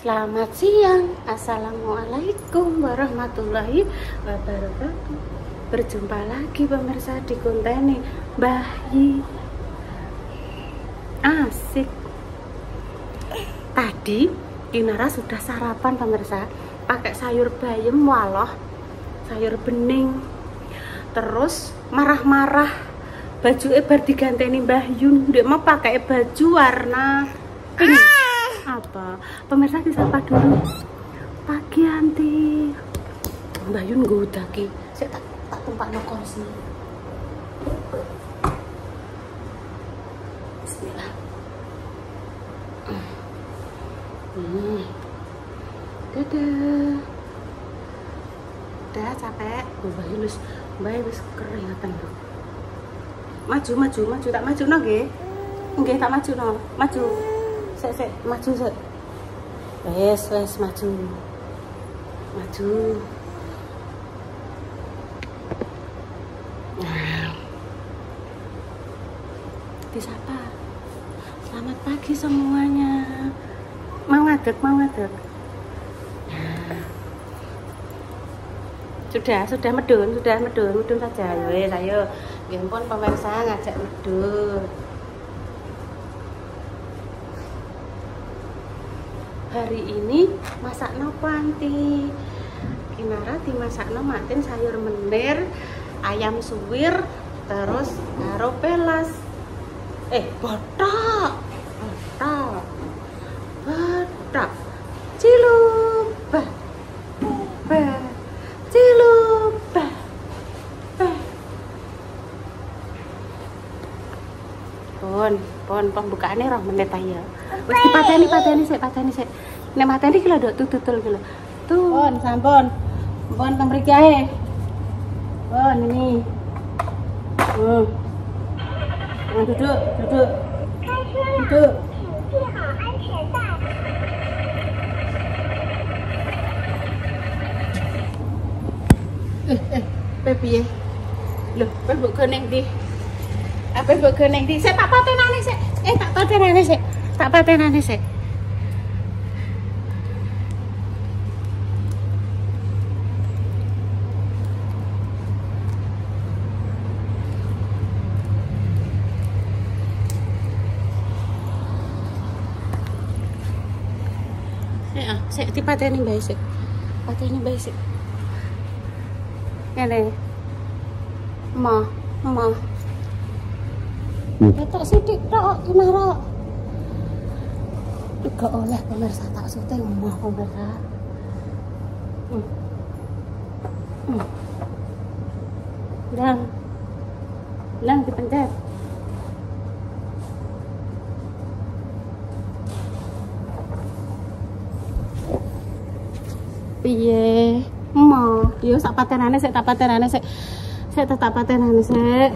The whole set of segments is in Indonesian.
Selamat siang, assalamualaikum warahmatullahi wabarakatuh. Berjumpa lagi pemirsa di konten Mbah Yi. Asik. Tadi Kinara sudah sarapan pemirsa, pakai sayur bayam waloh, sayur bening. Terus marah-marah, baju bar diganteni Mbah Yun, dia mau pakai baju warna pink. Apa pemirsa disapa dulu pagi anti Mbak Yun udah ki saya tak tempat no kursi. Bismillah. Dadah udah capek Mbak Yun wis kelihatan loh. Maju tak maju no nggih tak maju no maju sek maju sek wes maju nah. Disapa selamat pagi semuanya, mau ngadeg nah. sudah medun saja wes ayo ya ampun pemirsa ngajak medun. Hari ini masak nopo anti Kinara dimasak no matin sayur menir, ayam suwir, terus karo pelas botok cilubah pon pembukaannya 2 menit aja. Wis dipateni sik. Nek mateni ki lho tutul ki lho. Tuh. Pon teng mriki ae. Pon ini. Duduk. Piye? Lho, mbok neng ndi? Apa mbok neng ndi? Sik tak patenane sik. Tak patenane sik. Sik dipateni mbae sik. Ngene. Ma. Ketok sithik tok Kinara. Gak oleh pemirsa tak syuting mah pemirsa. Dan dipencet. Piye? Mo, yo sak patenane sik. Sik tak patenane sik.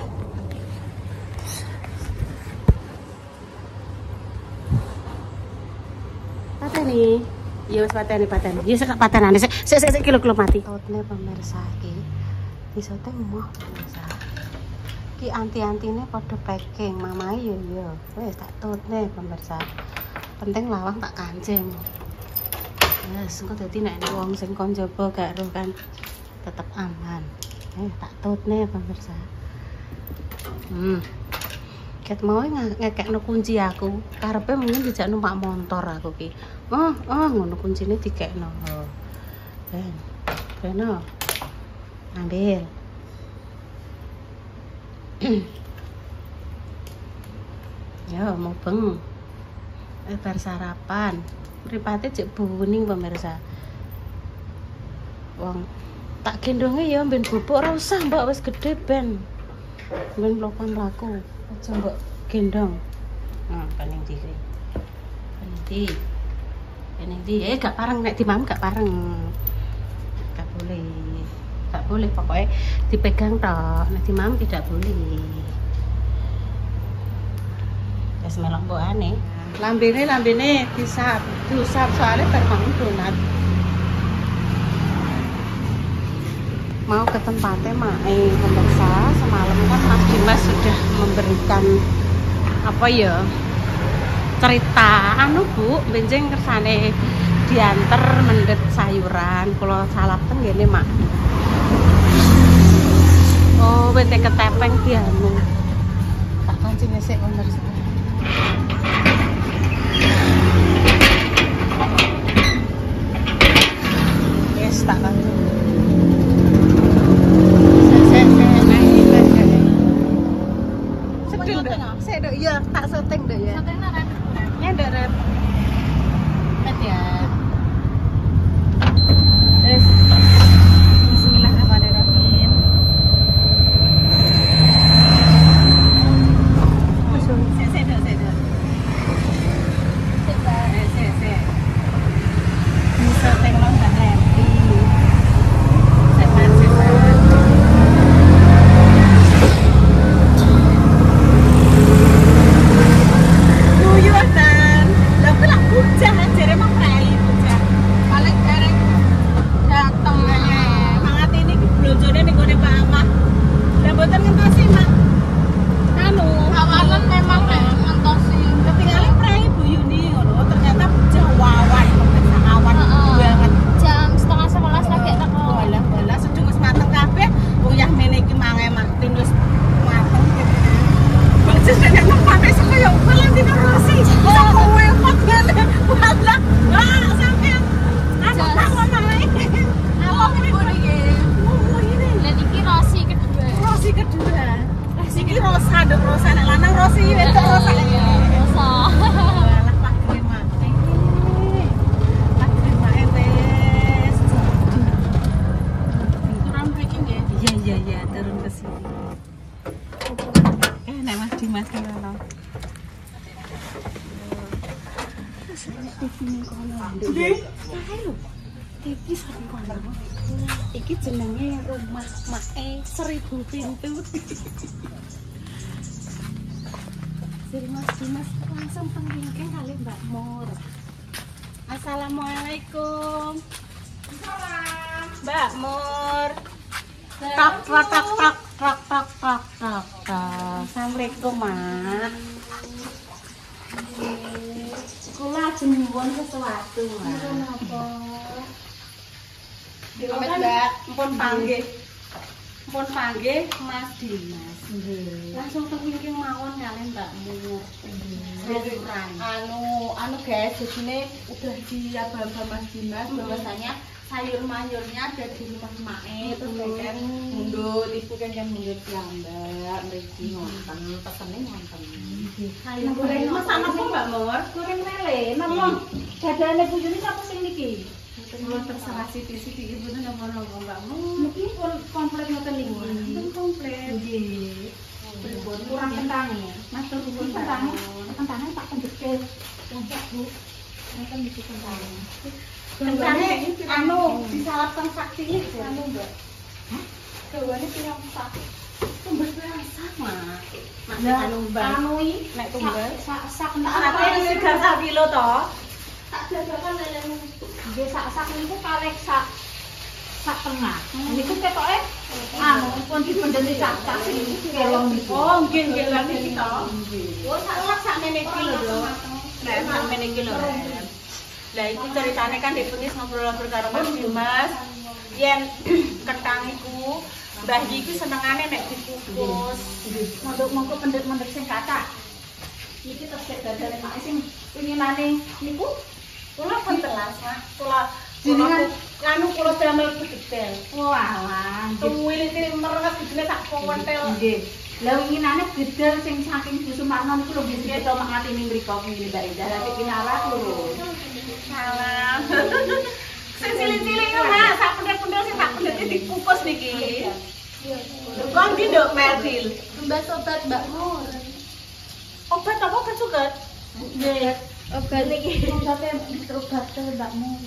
Pateni. Yo wis pateni. Yo sak patenane sik. Sik kilo mati. Totne pemirsa iki. Disote mo pemirsa. Ki anti-antine padha packing, mamae yo. Wis tak totne pemirsa. Penting lawang tak kancing. Yes, engko dadi nek wong sing kon jaba gak roh kan tetep aman. Tak tutne pemirsa. Ket mau ngekekno kunci aku. Karepe mungkin dijak numpak motor aku ki. Ngono kuncine dikekno. Ben. Ambil. Ya mau beng. Bar sarapan. Mripate cek buning pemirsa. Wong tak gendonge ya ben bubuk ora usah mbak wis gede ben mlaku aja mbok gendong. Paling ndi gak pareng nek dimam gak pareng. Gak boleh pokoknya dipegang tok, nek dimam tidak boleh. Wis melok mbokane. Lambene diusap soalnya terbangun donat. Mau ke tempatnya pemirsa, semalam kan Mas Dimas sudah memberikan cerita Bu benjing kersane diantar mendet sayuran. Kalau salap teng gini mak. Oh, bete ketepeng dianu. Tak kancing esek pemirsa. Yes, tak kancing. Sedeng deh. Sedeng iya, tak syuting deh ya. Syutingnya Ren. Ya ndak Ren. Red ya. Bismillahirrahmanirrahim. Bisa tengok nggak happy. Sepan. Guyunan. Tapi lah bujang aja emang preli bujang. Paling dereng dateng mangat ini blonjone ning gone Pak Amah. Lah mboten ngentosi, Mak. Anu, Awalan memang ngentosi. ketinggalan preli Bu Yuni ngono. Ternyata bujang wawan, awan banget. Jam 10:30 lagi teko. Bola sedung wis mateng kabeh. Wong yah mene iki mange Martin wis mateng. Bagus kan nang pake sekaya Valentino Rossi. Kowe padahal wala. Wah, sampean. Aku tangon ae. Awak pun iki. Oh, ini Dan iki Rossi kedua. Rossi kedua. Iki Rosa, dok Rosa nek lanang Rossi wedok Rosa. Rosa. Walah Pak Grima. Pak Grima wes. Turun mriki nggih. Iya, turun ke sini. Nek Mas Dimas ki ngono. TV ning kono. Nggih. Sae lho. TV sak kono. Iki jenenge rumah Mae 1000 pintu. Jadi Mas Dimas langsung penggingking kali Mbak Mur. Assalamualaikum. Salam. Mbak Mur. Tak. Assalamualaikum, Mak. Kula ajeng nyuwun sesuatu, Mak. Napa? Pamit, Mbak. Mpun panggih Mas Dimas. Nggih. Langsung kepingin mawon kalian Mbak Mur. Anu guys, jadi udah diabah Mas Dimas bahwasanya sayur-mayurnya ada di rumah Mae, terus kan mundut, itu kan yang mundut Mbak, mriki ngonten, pesene ngonten. Sayur goreng Mas ana apa Mbak Mur? Goreng lele, napa? Dadane Bu Yuni sapa sing niki? Kalau terserah siti-siti ibu itu napa-napa Mbak Mur. Niki komplit ngoten niku. Komplit. Nggih. Kurang kentang ya. Matur nuwun kentang. Kentangnya tak pendekil. Lengkap Bu. Ngoten niki kentangnya. Kentangnya anu disalapkan sak cilik anu Mbak. Hah? Gawane pirang sak. Tumbas pirang sak, Mak. Mak anu Mbak. Anu iki nek tumbas sak kentang. Sak kilo to. Tak dadakan lele. Nggih sak niku kalih sak tengah. Niku ketoke anu pun dipendheti sak sing kelong niku. Oh, nggih lah niki to. Oh, sak meniki lho. Nek sak meniki lho. Lah iki ceritane kan dipengis ngobrol-ngobrol karo Mas Dimas. Yen kentang iku Mbah iki senengane nek dikukus. Monggo pendhet-pendhet sing kathah. Iki tesih dadane mak sing pinginane niku kula pun telas, Mak. Kula damel gedel. Walah, tuwil-tuwil merenges gedene sak pontel. Nggih. Lah winginane gedel sing saking Bu Sumarno niku lho nggih kita mak ngati ning mriku ngene Mbak Indah. Lah iki naras lho. Salam. Sing cilik-cilik lho, Mak. Sak pendel-pendel sing tak pendhet dikukus niki. Lho kok ndi nduk Mertil? Mbak obat Mbak Mur. Obat apa obat suket? Nggih. Obat niki. Obat Mbak Mur.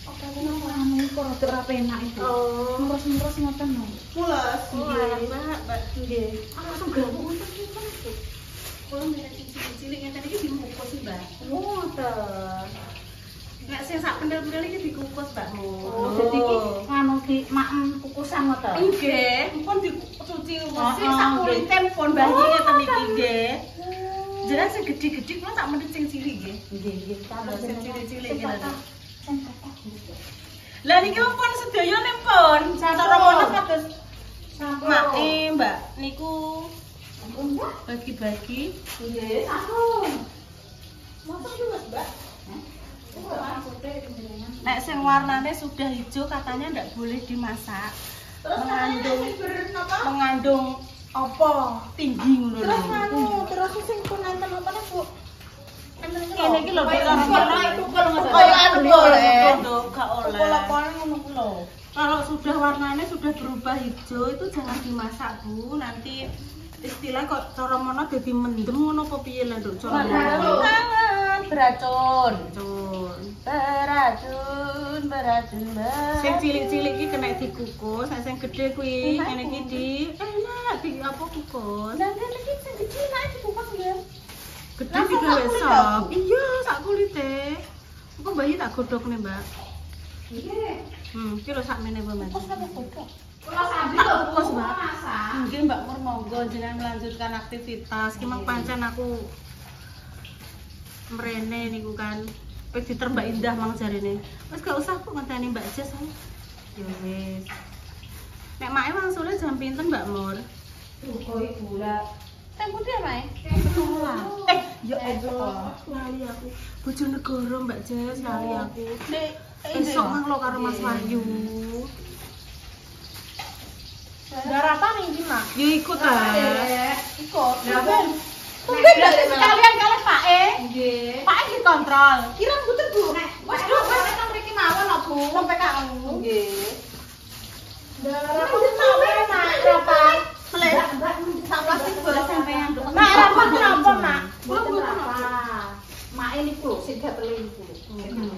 Obat napa anu kok ora penak itu. Oh, meres-meres ngoten lho. Mules. Mbak. Nggih. Langsung gawuk ngoten iki. Kula merek cilik ngeten iki dikukus, Mbak. Ngoten. Nek sing sak pendel-pendel iki dikukus, Mbak Mur. Oh, dadi iki anu ki maem kukusan ngoten. Nggih, pun dicuci resik sak kulite pun bayi ngeten iki nggih. Jenengan sing gede-gede kula tak mendhet sing cilik nggih. Nggih. Sing cilik-cilik iki lho. Lah niki pun sedayane pun. Cara mono kados Mae, Mbak, niku bagi-bagi. Nggih, sampun. Motor juga, Mbak. Nek sing warnane sudah hijau katanya ndak boleh dimasak. Mengandung apa tinggi ngono lho. Terus sing pun enten apa Bu? Kene iki lho gak oleh. Kalau sudah warnanya sudah berubah hijau itu jangan dimasak Bu, nanti istilah kok cara mono dadi mendem ngono apa piye lho Nduk cara mono. Beracun. Sing cilik-cilik iki kena dikukus, sing gede kuwi ngene iki di enak di apa kukus. Lah ngene iki sing gede nek dikukus nggih. Gede digawe sop. Iya, sak kulite. Engko bayi tak godhokne, Mbak. Nggih. Iki lho sakmene apa, Mas? Kukus apa godhok? Kula sambil lho Kukus, Mbak. masak. Nggih, Mbak Mur monggo jenengan melanjutkan aktivitas. Ki mang pancen aku mrene niku kan. Wis diterem Mbak Indah mang jarene. Wis gak usah kok ngenteni Mbak Jes ae. Ya wis. Nek mae wangsule jam pinten, Mbak Mur? Kok iku lah. Tempo dia, Mae? Ya Allah, lali aku. Bojonegoro Mbak Jes, lali aku. Besok mang lo karo Mas Wahyu. Garapan iki, Mak. Ya ikut ta. Ikut. Lah ben Tungguin berarti sekalian kalian Pak E. nggih. Pak E dikontrol. Kira butuh Bu, nek. Wes nang mriki mawon lho Bu. Sampai kamu. Nggih. Garapan sampe Mak berapa? Selek. Sampah sing boleh sampean. Mak rapat kenapa, Mak? Mboten apa. Mak ini ku sing gatele iku.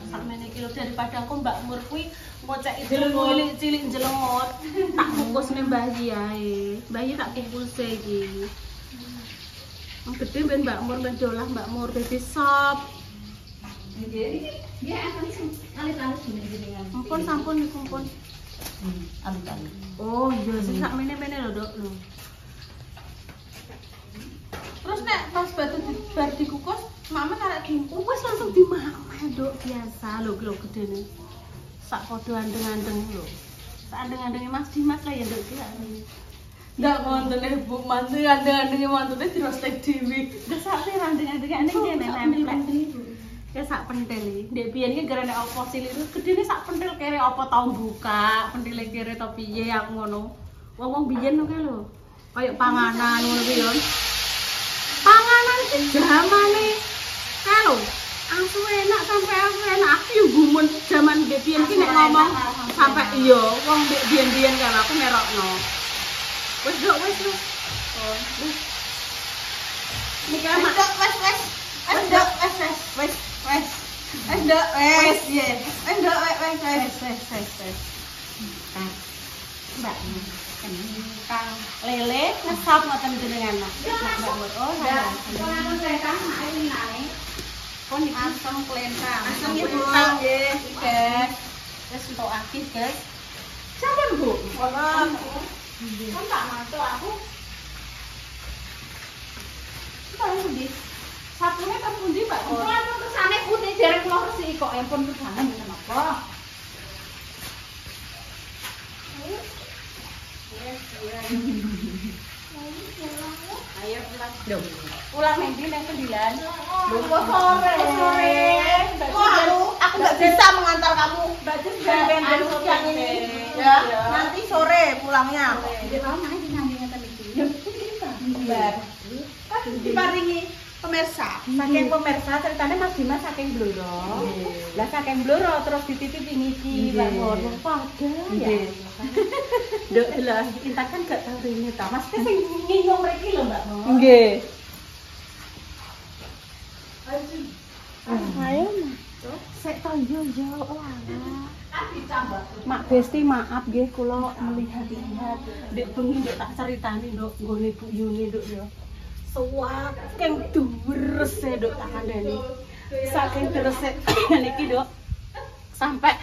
Sakmene iki lho daripada aku Mbak Mur kuwi ngocek cilik-cilik njelengot. Tak bungkusne bayi ae. Bayi tak kumpulse iki. Wong gede ben Mbak Mur ben dolah Mbak Mur dadi sop. Nggih. Nggih akan sing alit-alit jenengan. Ampun sampun niku ampun. Alit-alit. Oh iya sing sakmene-mene lho, Dok. Lho. Terus nek pas batu bar dikukus, Mama karek dimpuk wis langsung dimakan, Dok, biasa lho ki lho gedene. Sak padha andeng-andeng lho. Sak andeng-andenge Mas Dimas lah ya, Dok, ki. Ndak ngontene Bu, mantu andeng-andenge mantune dirostek dhewe. Ndak sakne andeng-andenge nek nempel. Ya sak pentil iki. Ndek biyen iki garane apa cilik itu gedene sak pentil kere apa tau buka, pentile kere to piye aku ngono. Wong-wong biyen ngono lho. Kayak panganan ngono kuwi yo. Panganan jamane kalau aku enak sampai aku enak aku yo gumun zaman ndek biyen iki nek ngomong sampai iya wong ndek biyen-biyen kan aku merokno. Wis Dok, wis lho. Oh, wis. Nika mak wis. Ndok wis. Ndok wis ye. Ndok wis. Mbak kang lele ngesop ngoten jenengan Mak. Mbak Mur. Oh, Kalau saya kan mak ini naik. kon iki asam klentang. Asam klentang nggih. Guys. Wis entuk akeh, guys. Sampun Bu. Wah. Kan tak masuk aku. Kita pundi? Sapune kan pundi, Mbak? Kula pun kesane putih dereng kula resiki kok empun kedangan kenapa? Ayo pulang. Loh. Pulang ning ndi nang Kendilan? Lho kok sore. Aku nggak bisa mengantar kamu. Mbak Jus ben Yang ini ya. Nanti sore pulangnya. Dia mau naik di nandingan tadi. Kan diparingi pemirsa. Saking pemirsa ceritanya Mas Dimas saking Blora. Lah saking Blora terus dititipi ngiki Mbak Mur. Padha ya. Nduk lah Intan kan gak tahu ini ta. Mas sing ngingung mriki lho Mbak Mur. Nggih. Ayo Mak. Sek to yo alah. Mak Besti maaf nggih kula melihat-lihat ndek bengi ndek tak critani nduk nggone Bu Yuni nduk yo. Saking dhuwur se nduk tak kandhani. Saking terese ngene iki nduk. Sampai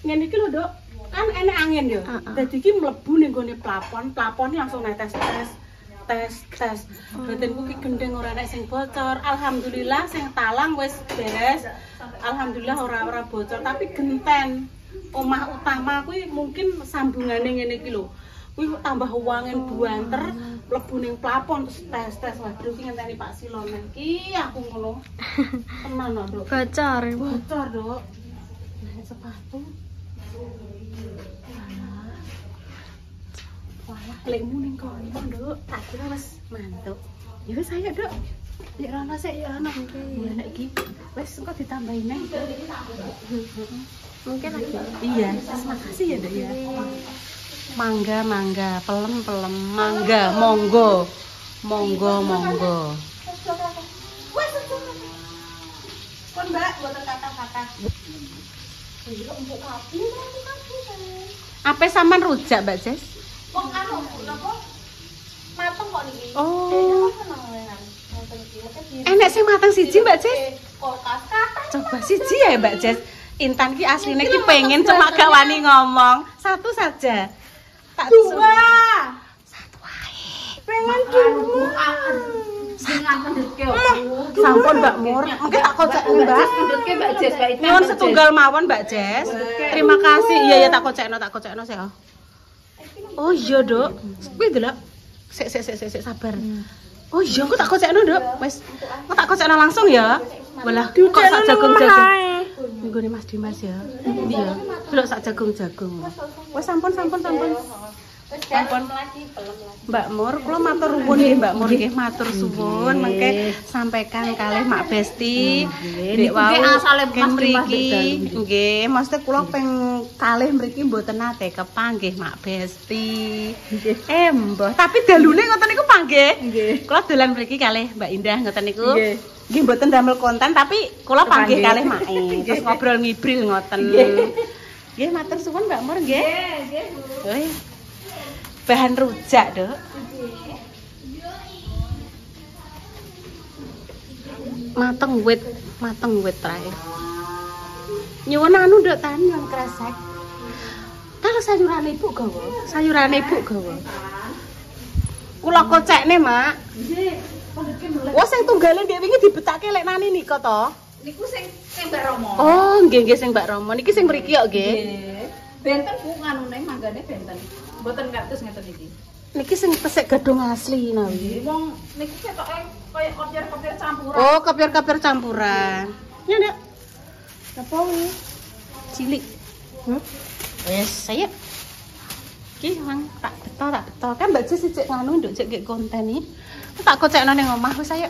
ngene iki lho nduk. Kan enek angin yo. Dadi iki mlebu ning gone plafon, plafone langsung netes-netes. tes. Batinku ki gendeng ora nek sing bocor. Alhamdulillah sing talang wis beres. Alhamdulillah ora bocor, tapi genten. Omah utama kuwi mungkin sambungane ngene iki lho. Kuwi tambah wangen buanter mlebu ning plafon terus tes. Waduh ki ngenteni Pak Silomen. Ki aku ngono. Tenan kok, Dok. Bocor, Dok. Nah, sepatu. Wah, lekmu ning kono, Dok. Tak kira wis mantuk. Ya wis ayo, Dok. Ya rono sik ya rono. Ya nek iki wis engko ditambahin nang. mungkin lagi. Iya, terima kasih ya, Dok ya. Mangga, pelem, mangga, monggo. Kon Mbak, buatan kata-kata. Apa sampean rujak, Mbak Jess? Wong anu, napa? Mateng kok niki. Oh. Enek sing mateng siji, Mbak Jess? Kulkas kata. Coba siji ya, Mbak Jess. Intan ki asline ki pengen cuma gak wani ngomong. Satu saja. Tak Dua. Satu ae. Pengen dua. Dengan pendetke Sampun Mbak Mur, mungkin tak kocekno Mbak. pendetke Mbak Jess Mbak Intan. Nyuwun setunggal mawon Mbak Jess. Terima kasih. Iya ya tak kocekno sih. Oh iya, Dok. Kuwi ndelok. Sik sabar. Oh iya, aku tak kocekno, Dok. Wis. Aku tak kocekno langsung ya. Walah, kok sak jagung-jagung. Nggone Mas Dimas ya. Iya. Delok sak jagung-jagung. Wis sampun. Sampun. Mbak Mur, kula matur nuwun nggih Mbak Mur nggih, matur suwun mengke sampaikan kalih Mak Besti. Nek wau mriki nggih, maksud kula peng kalih mriki mboten nate kepanggih Mak Besti. Mbah, tapi dalune ngoten niku panggih. Nggih. Kula dolan mriki kalih Mbak Indah ngoten niku. Nggih. Nggih mboten damel konten tapi kula panggih kalih Make. Terus ngobrol ngibril ngoten. Nggih, matur suwun Mbak Mur nggih. Nggih, Bu. Bahan rujak, Dok. Mateng wit trae. Nyuwun anu, Dok, nyuwun kresek. Kalau sayuran Ibu gawa. Kula kocekne, Mak. Nggih, pendetke mulai. Wah, sing tunggale ndek wingi dibetake lek nani nika to. Niku sing Mbak Romo. Oh, nggih sing Mbak Romo. Niki sing mriki kok nggih. Nggih. Benten Bu nganune manggane benten. Mboten kados ngeten iki. Niki sing pesek gadung asli nawi. Wong niki ketoke kaya kopior-kopior campuran. Oh, kopior campuran. Ya, Dok. Apa wi? Cilik. Wes, saya. Ki mang tak beto. Kan Mbak Jess sik nganu nduk cek gek konten iki. Tak kocekno ning omah wis ayo.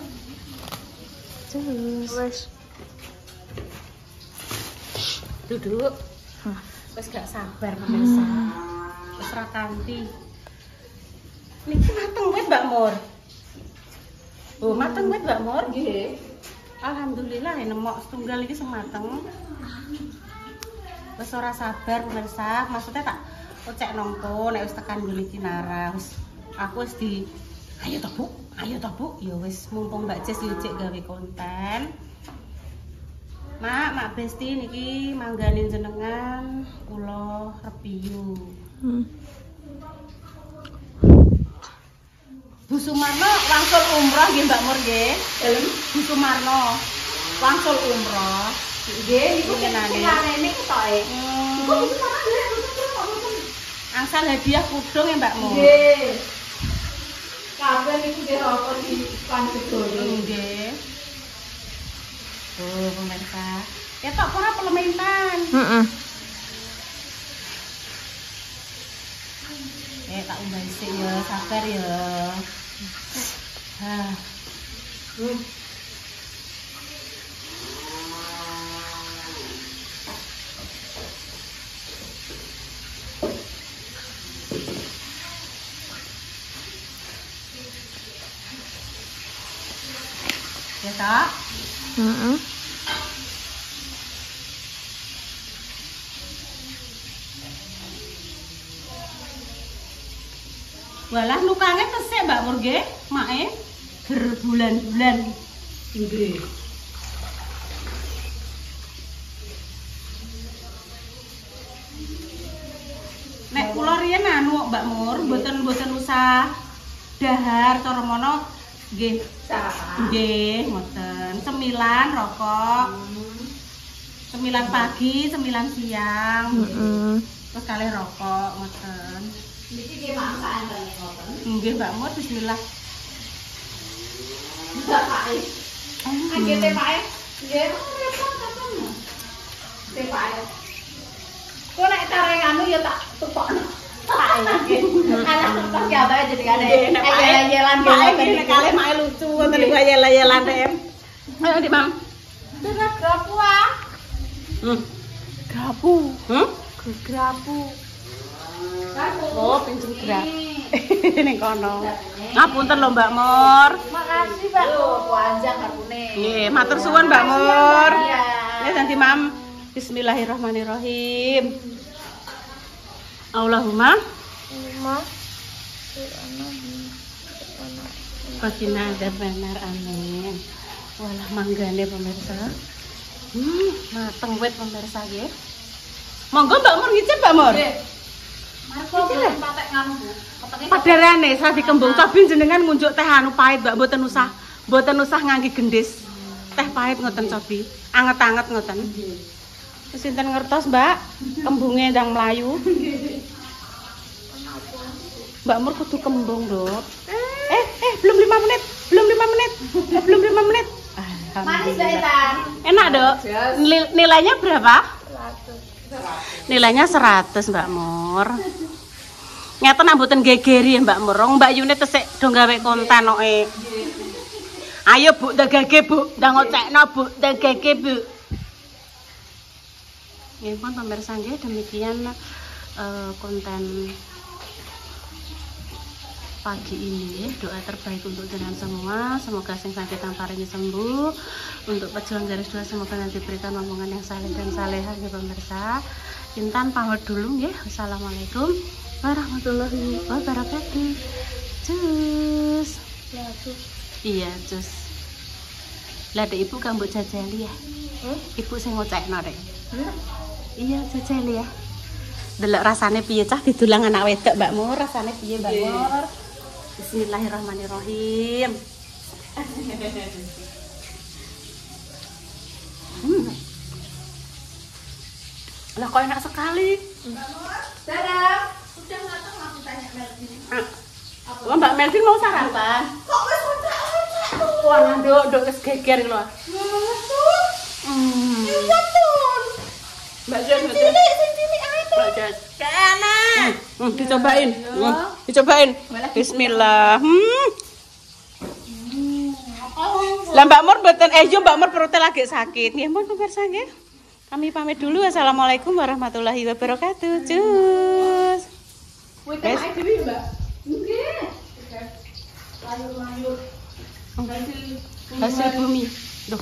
Wes. Duduk. Wis gak sabar pemirsa. Wis ra kanthi. Niki mateng wit Mbak Mur. Oh, mateng wit Mbak Mur nggih. Alhamdulillah nemok setunggal iki sing mateng. Wis ora sabar pemirsa, maksudnya tak kocek nongko nek wis tekan ngene iki nara. Wis aku wis di ayo to Bu. Ya wis mumpung Mbak Jess yo cek gawe konten. Mak Besti niki mangganin jenengan kula repiyu. Bu Sumarno wangsul umroh nggih Mbak Mur nggih. Bu Sumarno wangsul umroh. Nggih niku kenane. Larene ketoke. Niku Bu Sumarno angsal hadiah kudung ya Mbak Mur. Nggih. Kabeh niku dirokok di Panjegoyo. Nggih. Oh, pemirsa. Ya tok ora pelementan. Tak umbahi sik ya, sabar ya. Ya tak? Walah nukange tesik Mbak Mur nggih, Make. Berbulan-bulan. Nggih. Nek kula riyen anu Mbak Mur, mboten usah dahar cara mono nggih. Nggih, ngoten. Cemilan rokok. Cemilan pagi, cemilan siang. Terus kalih rokok ngoten. Niki nggih masakan ngoten. Nggih, Mbak Mur, bismillah. Mbak Pak. Nggih teh Pak. Nggih, repot katanya. Teh Pak. Kok nek tareng anu ya tak tupokno. Pak nggih. Anak pas gawe jadi ada ayel-ayelan Mae nek kalih mae lucu ngoten niku ayel-ayelan em. Ayo, Dik, Mam. Berat grapu ah. Grapu. Grapu. Oh, pinjem grab. Ning kono. Ngapunten lho Mbak Mur. Makasih, Pak. Lho, panjang harune. Nggih, matur suwun Mbak Mur. Iya. Ya ganti Mam. Bismillahirrahmanirrahim. Allahumma Fakina ada benar, amin. Walah manggane pemirsa. Mateng wit pemirsa nggih. Monggo Mbak Mur ngicip Mbak Mur. Marco belum patek nganu, Bu. Petenge Padarane saya dikembung cobi jenengan ngunjuk teh anu pahit Mbak, mboten usah ngangge gendis. Teh pahit ngoten cobi. Anget-anget ngoten. Terus sinten ngertos Mbak, kembunge ndang mlayu. Mbak Mur kudu kembung, Dok. Belum 5 menit. Belum 5 menit. manis jahitan. Enak, Dok. Nilainya berapa? 100. Nilainya 100, Mbak Mur. Ngeten mboten gegeri Mbak Mur. Mbak Yuni tesik do gawe konten oke. Ayo Bu, dagage Bu, ndang ngocekno Bu, dagage Bu. Nggih pun pemirsa nggih demikian konten pagi ini. Doa terbaik untuk jenengan semua, semoga sing sakit paringi sembuh. Untuk pejuang garis 2 semoga nanti diberikan omongan yang saleh dan salehah ya pemirsa. Intan pamit dulu nggih. Wassalamualaikum warahmatullahi wabarakatuh. Cus. Iya, cus. Lah dek ibu kan mbok jajali ya. Ibu sing ngocekno rek. Iya, jajali ya. Delok rasane piye cah didulang anak wedok Mbak Mur, rasane piye Mbak Mur? Bismillahirrahmanirrahim. Lah kok enak sekali. Dadah. Sudah matang aku tanya Melvin. Wah, Mbak Melvin mau sarapan. Kok wis udah? Wah, nduk wis geger lho. Iya tuh. Mbak Jen, Sini ae. Mbak Jen. Enak. Dicobain. Dicobain. Bismillah. Lah Mbak Mur mboten yo Mbak Mur perutnya lagi sakit. Nggih, mun pemirsa nggih. Kami pamit dulu. Assalamualaikum warahmatullahi wabarakatuh. Cus. Wis ae dhewe, Mbak. Nggih. Layur-layur. Hasil bumi. Duh.